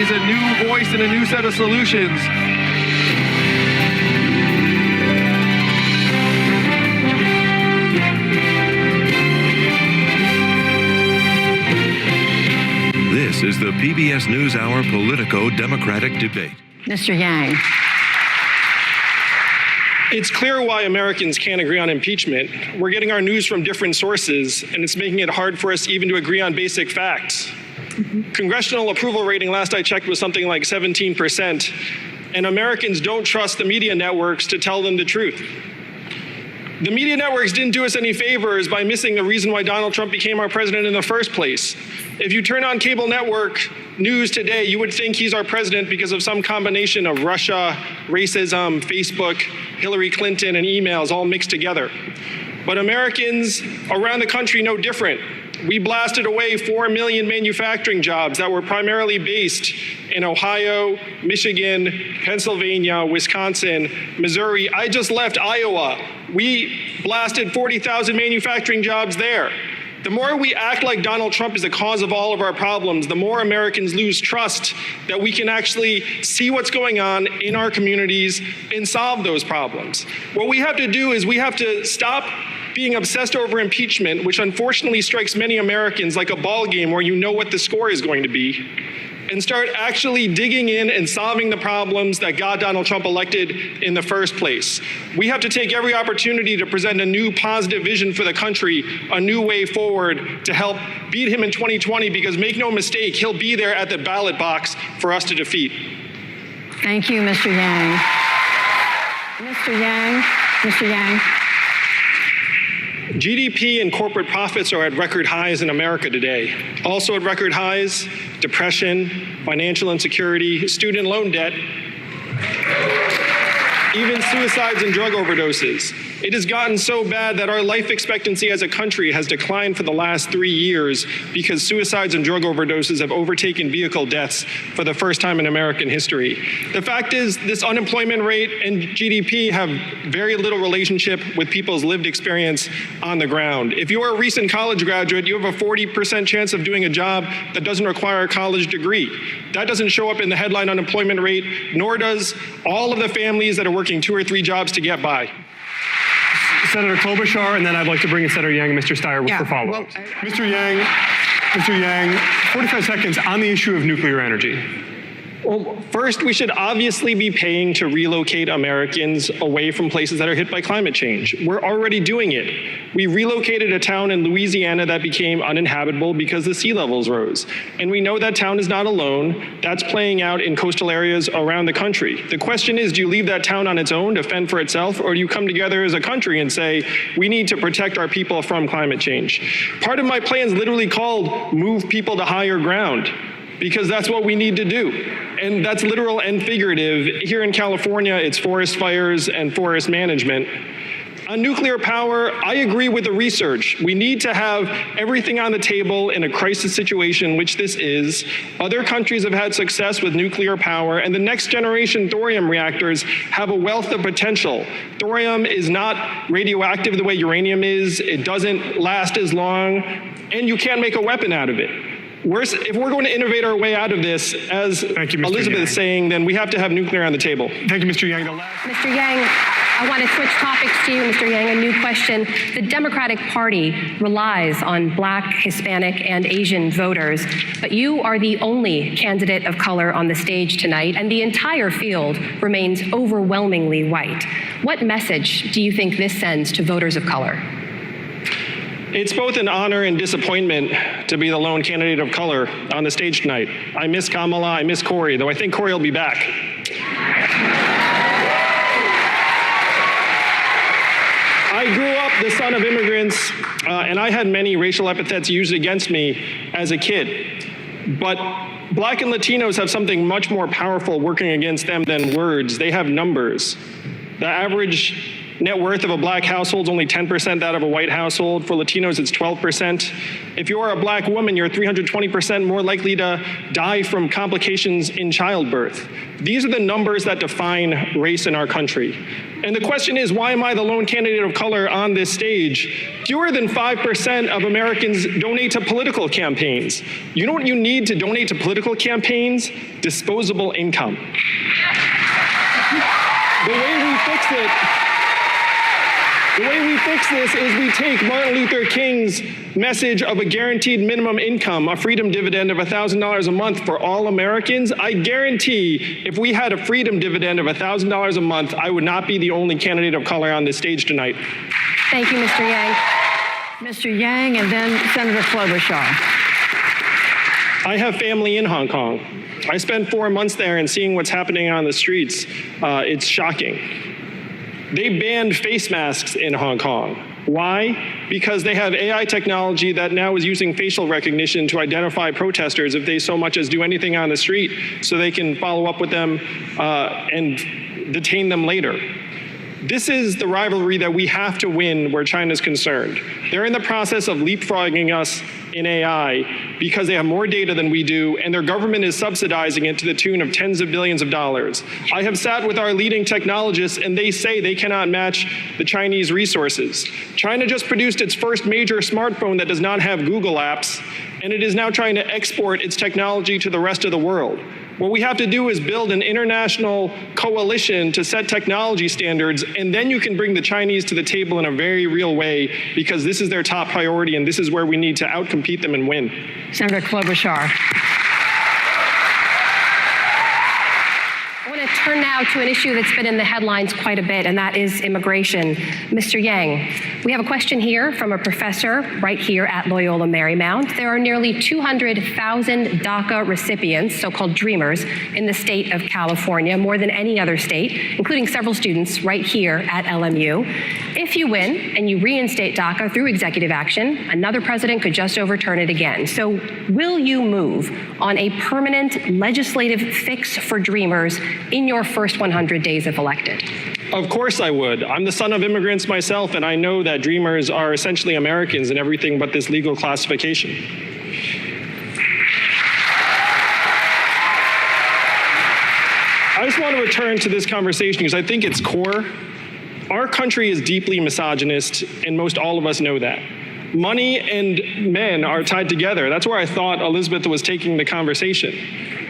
is a new voice and a new set of solutions. This is the PBS NewsHour Politico-Democratic debate. Mr. Yang. It's clear why Americans can't agree on impeachment. We're getting our news from different sources, and it's making it hard for us even to agree on basic facts. Congressional approval rating last I checked was something like 17%, and Americans don't trust the media networks to tell them the truth. The media networks didn't do us any favors by missing the reason why Donald Trump became our president in the first place. If you turn on cable network news today, you would think he's our president because of some combination of Russia, racism, Facebook, Hillary Clinton, and emails all mixed together. But Americans around the country know different. We blasted away 4 million manufacturing jobs that were primarily based in Ohio, Michigan, Pennsylvania, Wisconsin, Missouri. I just left Iowa. We blasted 40,000 manufacturing jobs there. The more we act like Donald Trump is the cause of all of our problems, the more Americans lose trust that we can actually see what's going on in our communities and solve those problems. What we have to do is we have to stop being obsessed over impeachment, which unfortunately strikes many Americans like a ball game where you know what the score is going to be, and start actually digging in and solving the problems that got Donald Trump elected in the first place. We have to take every opportunity to present a new positive vision for the country, a new way forward to help beat him in 2020, because make no mistake, he'll be there at the ballot box for us to defeat. Thank you, Mr. Yang. Mr. Yang. GDP and corporate profits are at record highs in America today. Also at record highs, depression, financial insecurity, student loan debt, even suicides and drug overdoses. It has gotten so bad that our life expectancy as a country has declined for the last 3 years because suicides and drug overdoses have overtaken vehicle deaths for the first time in American history. The fact is, this unemployment rate and GDP have very little relationship with people's lived experience on the ground. If you're a recent college graduate, you have a 40% chance of doing a job that doesn't require a college degree. That doesn't show up in the headline unemployment rate, nor does all of the families that are working 2 or 3 jobs to get by. Senator Klobuchar, and then I'd like to bring in Senator Yang and Mr. Steyer for follow-up. Mr. Yang, 45 seconds on the issue of nuclear energy. Well, first, we should obviously be paying to relocate Americans away from places that are hit by climate change. We're already doing it. We relocated a town in Louisiana that became uninhabitable because the sea levels rose. And we know that town is not alone. That's playing out in coastal areas around the country. The question is, do you leave that town on its own to fend for itself, or do you come together as a country and say, we need to protect our people from climate change? Part of my plan is literally called Move People to Higher Ground, because that's what we need to do. And that's literal and figurative. Here in California, it's forest fires and forest management. On nuclear power, I agree with the research. We need to have everything on the table in a crisis situation, which this is. Other countries have had success with nuclear power, and the next generation thorium reactors have a wealth of potential. Thorium is not radioactive the way uranium is. It doesn't last as long, and you can't make a weapon out of it. If we're going to innovate our way out of this, as Elizabeth is saying, then we have to have nuclear on the table. Thank you, Mr. Yang. Mr. Yang, I want to switch topics to you, Mr. Yang. A new question. The Democratic Party relies on Black, Hispanic, and Asian voters, but you are the only candidate of color on the stage tonight, and the entire field remains overwhelmingly white. What message do you think this sends to voters of color? It's both an honor and disappointment to be the lone candidate of color on the stage tonight. I miss Kamala, I miss Cory, though I think Cory will be back. I grew up the son of immigrants, and I had many racial epithets used against me as a kid. But Black and Latinos have something much more powerful working against them than words. They have numbers. The average Net worth of a black household is only 10% that of a white household. For Latinos, it's 12%. If you're a black woman, you're 320% more likely to die from complications in childbirth. These are the numbers that define race in our country. And the question is, why am I the lone candidate of color on this stage? Fewer than 5% of Americans donate to political campaigns. You know what you need to donate to political campaigns? Disposable income. The way we fix this is we take Martin Luther King's message of a guaranteed minimum income, a freedom dividend of $1,000 a month for all Americans. I guarantee if we had a freedom dividend of $1,000 a month, I would not be the only candidate of color on this stage tonight. Thank you, Mr. Yang. Mr. Yang, and then Senator Klobuchar. I have family in Hong Kong. I spent 4 months there, and seeing what's happening on the streets, it's shocking. They banned face masks in Hong Kong. Why? Because they have AI technology that now is using facial recognition to identify protesters if they so much as do anything on the street, so they can follow up with them and detain them later. This is the rivalry that we have to win where China's concerned. They're in the process of leapfrogging us in AI because they have more data than we do, and their government is subsidizing it to the tune of tens of billions of dollars. I have sat with our leading technologists, and they say they cannot match the Chinese resources. China just produced its first major smartphone that does not have Google apps, and it is now trying to export its technology to the rest of the world. What we have to do is build an international coalition to set technology standards, and then you can bring the Chinese to the table in a very real way, because this is their top priority, and this is where we need to outcompete them and win. Senator Klobuchar. I want to turn now to an issue that's been in the headlines quite a bit, and that is immigration. Mr. Yang, we have a question here from a professor right here at Loyola Marymount. There are nearly 200,000 DACA recipients, so-called dreamers, in the state of California, more than any other state, including several students right here at LMU. If you win and you reinstate DACA through executive action, another president could just overturn it again. So will you move on a permanent legislative fix for dreamers in your first 100 days if elected? Of course I would. I'm the son of immigrants myself, and I know that dreamers are essentially Americans in everything but this legal classification. I just want to return to this conversation because I think it's core. Our country is deeply misogynist, and most all of us know that. Money and men are tied together. That's where I thought Elizabeth was taking the conversation.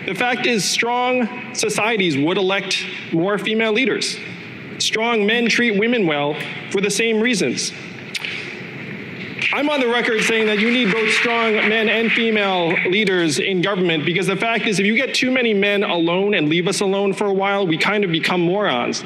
The fact is, strong societies would elect more female leaders. Strong men treat women well for the same reasons. I'm on the record saying that you need both strong men and female leaders in government, because the fact is, if you get too many men alone and leave us alone for a while, we kind of become morons.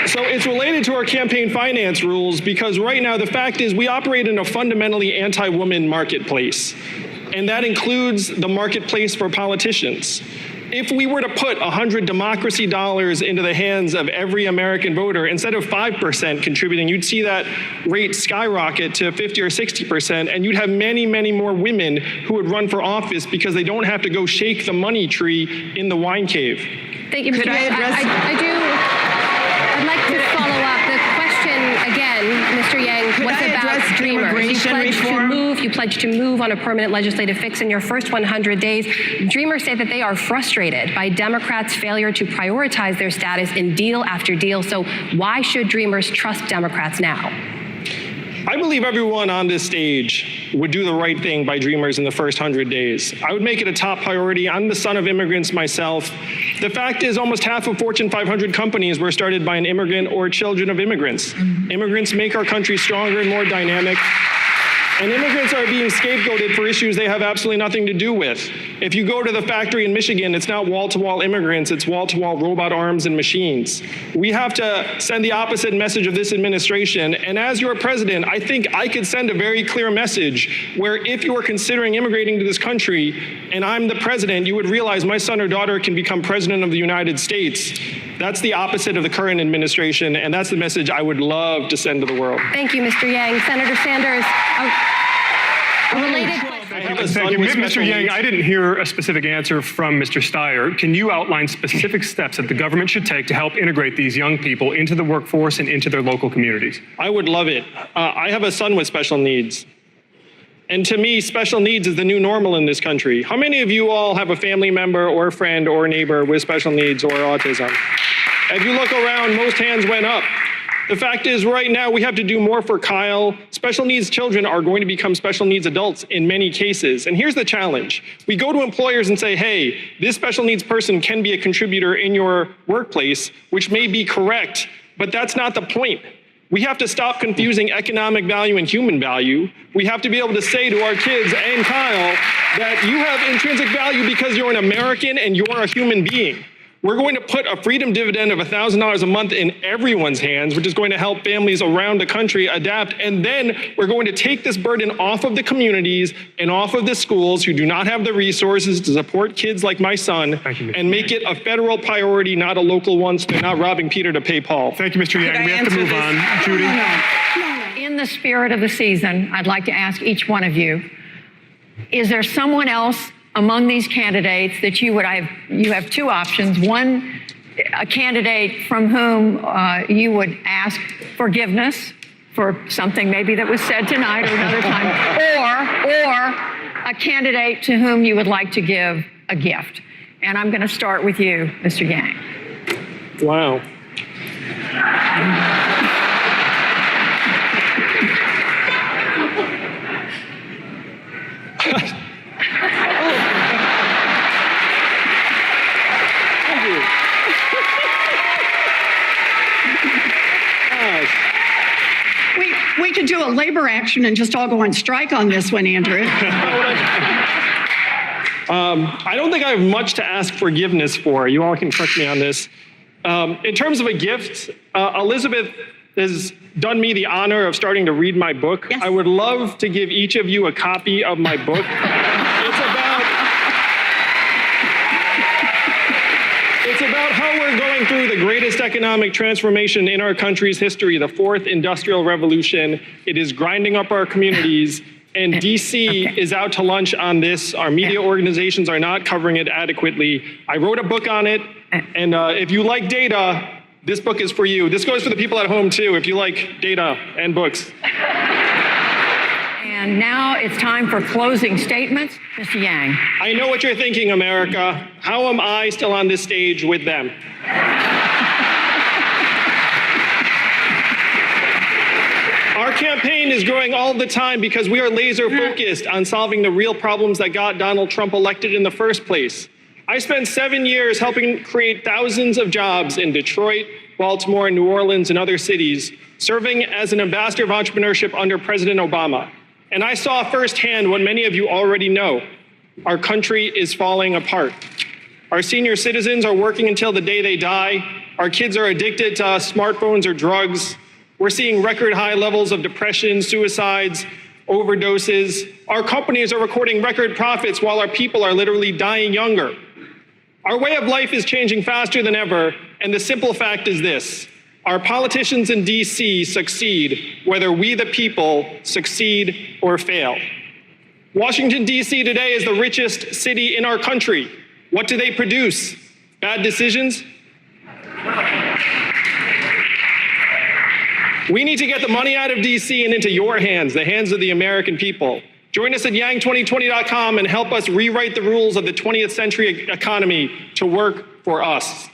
So it's related to our campaign finance rules, because right now the fact is we operate in a fundamentally anti-woman marketplace, and that includes the marketplace for politicians. If we were to put 100 democracy dollars into the hands of every American voter, instead of 5% contributing, you'd see that rate skyrocket to 50 or 60%, and you'd have many, many more women who would run for office because they don't have to go shake the money tree in the wine cave. Thank you, Mr. Yang. I'd like to follow up. The question, again, Mr. Yang, was about dreamers. You pledged to move on a permanent legislative fix in your first 100 days. Dreamers say that they are frustrated by Democrats' failure to prioritize their status in deal after deal. So why should dreamers trust Democrats now? I believe everyone on this stage would do the right thing by dreamers in the first 100 days. I would make it a top priority. I'm the son of immigrants myself. The fact is, almost half of Fortune 500 companies were started by an immigrant or children of immigrants. Immigrants make our country stronger and more dynamic. And immigrants are being scapegoated for issues they have absolutely nothing to do with. If you go to the factory in Michigan, it's not wall-to-wall immigrants, it's wall-to-wall robot arms and machines. We have to send the opposite message of this administration. And as your president, I think I could send a very clear message where if you are considering immigrating to this country and I'm the president, you would realize my son or daughter can become president of the United States. That's the opposite of the current administration, and that's the message I would love to send to the world. Thank you, Mr. Yang. Senator Sanders. A related question. I have a son Thank you. with special Mr. Yang, needs. I didn't hear a specific answer from Mr. Steyer. Can you outline specific steps that the government should take to help integrate these young people into the workforce and into their local communities? I would love it. I have a son with special needs. And to me, special needs is the new normal in this country. How many of you all have a family member or friend or neighbor with special needs or autism? If you look around, most hands went up. The fact is, right now, we have to do more for Kyle. Special needs children are going to become special needs adults in many cases. And here's the challenge. We go to employers and say, hey, this special needs person can be a contributor in your workplace, which may be correct, but that's not the point. We have to stop confusing economic value and human value. We have to be able to say to our kids and Kyle that you have intrinsic value because you're an American and you're a human being. We're going to put a freedom dividend of $1,000 a month in everyone's hands, which is going to help families around the country adapt. And then we're going to take this burden off of the communities and off of the schools who do not have the resources to support kids like my son and make it a federal priority, not a local one, so they're not robbing Peter to pay Paul. Thank you, Mr. Yang. We have to move on. Judy? In the spirit of the season, I'd like to ask each one of you, is there someone else among these candidates that you have two options. One, a candidate from whom you would ask forgiveness for something maybe that was said tonight or another time, or a candidate to whom you would like to give a gift. And I'm going to start with you, Mr. Yang. Wow. We could do a labor action and just all go on strike on this one, Andrew. I don't think I have much to ask forgiveness for. You all can correct me on this. In terms of a gift, Elizabeth has done me the honor of starting to read my book. Yes. I would love to give each of you a copy of my book. It's about how we're going through the greatest economic transformation in our country's history, the fourth industrial revolution. It is grinding up our communities, and DC is out to lunch on this. Our media organizations are not covering it adequately. I wrote a book on it, and if you like data, this book is for you. This goes for the people at home too, if you like data and books. And now it's time for closing statements. Mr. Yang. I know what you're thinking, America. How am I still on this stage with them? Our campaign is growing all the time because we are laser focused on solving the real problems that got Donald Trump elected in the first place. I spent 7 years helping create thousands of jobs in Detroit, Baltimore, New Orleans, and other cities, serving as an ambassador of entrepreneurship under President Obama. And I saw firsthand what many of you already know. Our country is falling apart. Our senior citizens are working until the day they die. Our kids are addicted to smartphones or drugs. We're seeing record high levels of depression, suicides, overdoses. Our companies are recording record profits while our people are literally dying younger. Our way of life is changing faster than ever, and the simple fact is this: our politicians in DC succeed whether we, the people, succeed or fail. Washington, D.C. today is the richest city in our country. What do they produce? Bad decisions? We need to get the money out of D.C. and into your hands, the hands of the American people. Join us at yang2020.com and help us rewrite the rules of the 20th century economy to work for us.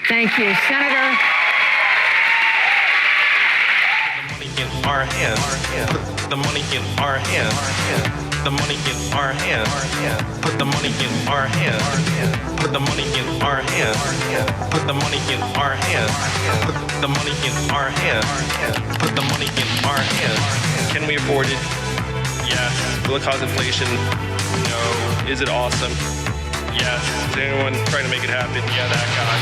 Thank you, Senator. Our hands. Put the money in our hands. The money in our hands. Put the money in our hands. Put the money in our hands. Put the money in our hands. Put the money in our hands. Put the money in our hands. Can we afford it? Yes. Will it cause inflation? No. Is it awesome? Yes. Is anyone trying to make it happen? Yeah, that guy.